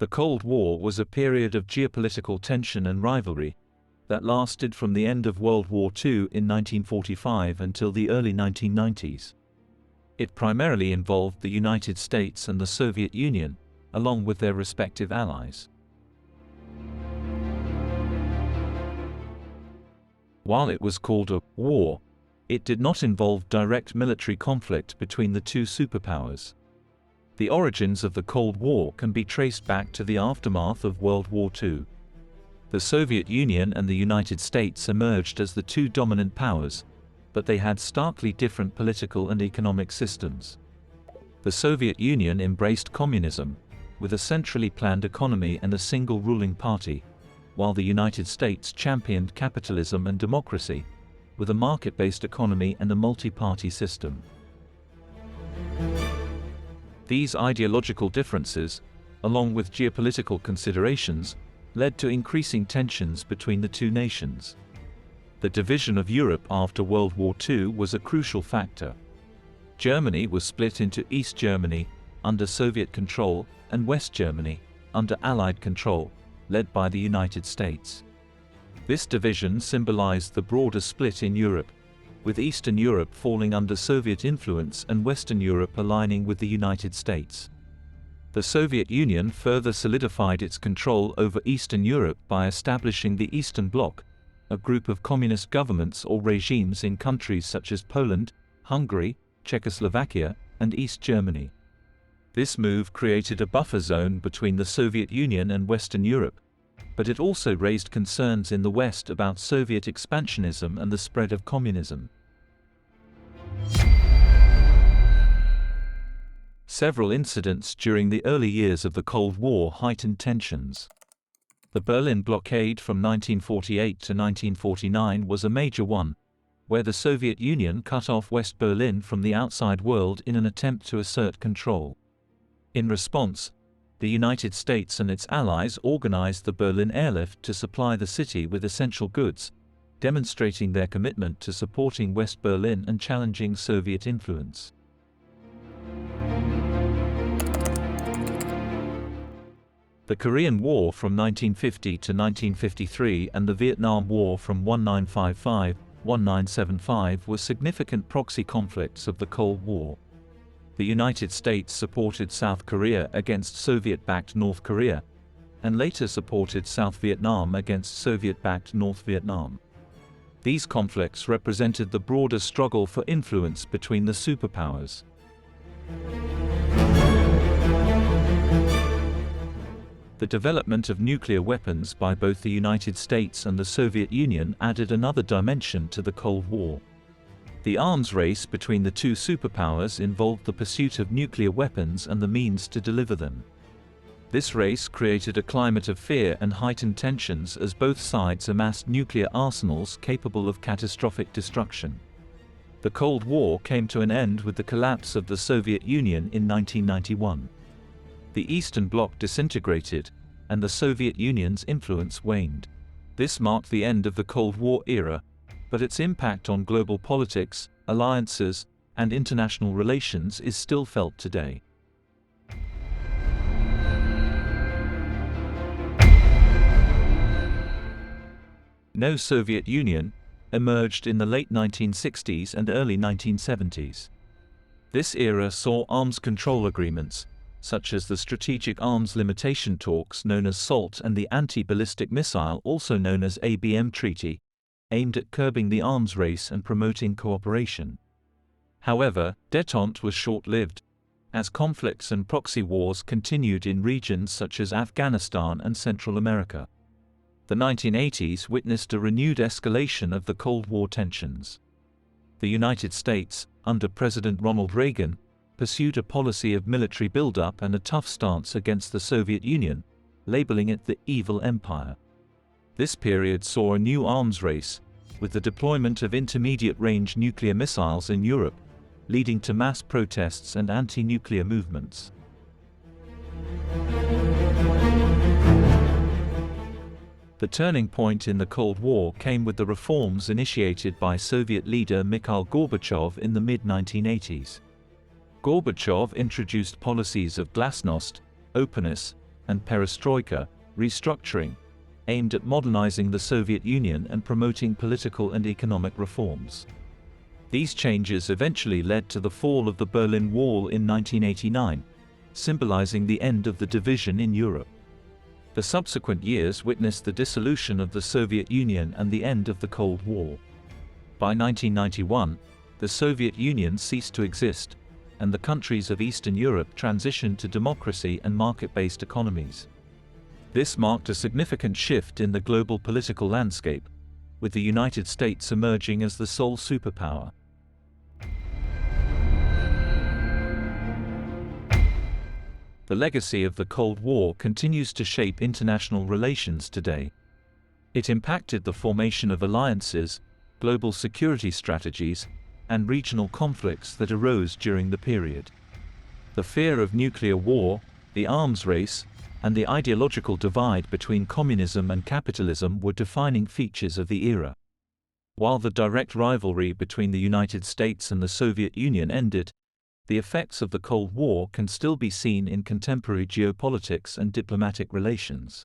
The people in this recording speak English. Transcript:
The Cold War was a period of geopolitical tension and rivalry that lasted from the end of World War II in 1945 until the early 1990s. It primarily involved the United States and the Soviet Union, along with their respective allies. While it was called a war, it did not involve direct military conflict between the two superpowers. The origins of the Cold War can be traced back to the aftermath of World War II. The Soviet Union and the United States emerged as the two dominant powers, but they had starkly different political and economic systems. The Soviet Union embraced communism, with a centrally planned economy and a single ruling party, while the United States championed capitalism and democracy, with a market-based economy and a multi-party system. These ideological differences, along with geopolitical considerations, led to increasing tensions between the two nations. The division of Europe after World War II was a crucial factor. Germany was split into East Germany, under Soviet control, and West Germany, under Allied control, led by the United States. This division symbolized the broader split in Europe, with Eastern Europe falling under Soviet influence and Western Europe aligning with the United States. The Soviet Union further solidified its control over Eastern Europe by establishing the Eastern Bloc, a group of communist governments or regimes in countries such as Poland, Hungary, Czechoslovakia, and East Germany. This move created a buffer zone between the Soviet Union and Western Europe, but it also raised concerns in the West about Soviet expansionism and the spread of communism. Several incidents during the early years of the Cold War heightened tensions. The Berlin blockade from 1948 to 1949 was a major one, where the Soviet Union cut off West Berlin from the outside world in an attempt to assert control. In response, the United States and its allies organized the Berlin Airlift to supply the city with essential goods, demonstrating their commitment to supporting West Berlin and challenging Soviet influence. The Korean War from 1950 to 1953 and the Vietnam War from 1955–1975 were significant proxy conflicts of the Cold War. The United States supported South Korea against Soviet-backed North Korea, and later supported South Vietnam against Soviet-backed North Vietnam. These conflicts represented the broader struggle for influence between the superpowers. The development of nuclear weapons by both the United States and the Soviet Union added another dimension to the Cold War. The arms race between the two superpowers involved the pursuit of nuclear weapons and the means to deliver them. This race created a climate of fear and heightened tensions as both sides amassed nuclear arsenals capable of catastrophic destruction. The Cold War came to an end with the collapse of the Soviet Union in 1991. The Eastern Bloc disintegrated, and the Soviet Union's influence waned. This marked the end of the Cold War era, but its impact on global politics, alliances, and international relations is still felt today. No Soviet Union emerged in the late 1960s and early 1970s. This era saw arms control agreements, such as the Strategic Arms Limitation Talks known as SALT and the Anti-Ballistic Missile also known as ABM Treaty, aimed at curbing the arms race and promoting cooperation. However, détente was short-lived, as conflicts and proxy wars continued in regions such as Afghanistan and Central America. The 1980s witnessed a renewed escalation of the Cold War tensions. The United States, under President Ronald Reagan, pursued a policy of military buildup and a tough stance against the Soviet Union, labeling it the evil empire. This period saw a new arms race, with the deployment of intermediate-range nuclear missiles in Europe, leading to mass protests and anti-nuclear movements. The turning point in the Cold War came with the reforms initiated by Soviet leader Mikhail Gorbachev in the mid-1980s. Gorbachev introduced policies of glasnost, openness, and perestroika, restructuring, aimed at modernizing the Soviet Union and promoting political and economic reforms. These changes eventually led to the fall of the Berlin Wall in 1989, symbolizing the end of the division in Europe. The subsequent years witnessed the dissolution of the Soviet Union and the end of the Cold War. By 1991, the Soviet Union ceased to exist, and the countries of Eastern Europe transitioned to democracy and market-based economies. This marked a significant shift in the global political landscape, with the United States emerging as the sole superpower. The legacy of the Cold War continues to shape international relations today. It impacted the formation of alliances, global security strategies, and regional conflicts that arose during the period. The fear of nuclear war, the arms race, and the ideological divide between communism and capitalism were defining features of the era. While the direct rivalry between the United States and the Soviet Union ended, the effects of the Cold War can still be seen in contemporary geopolitics and diplomatic relations.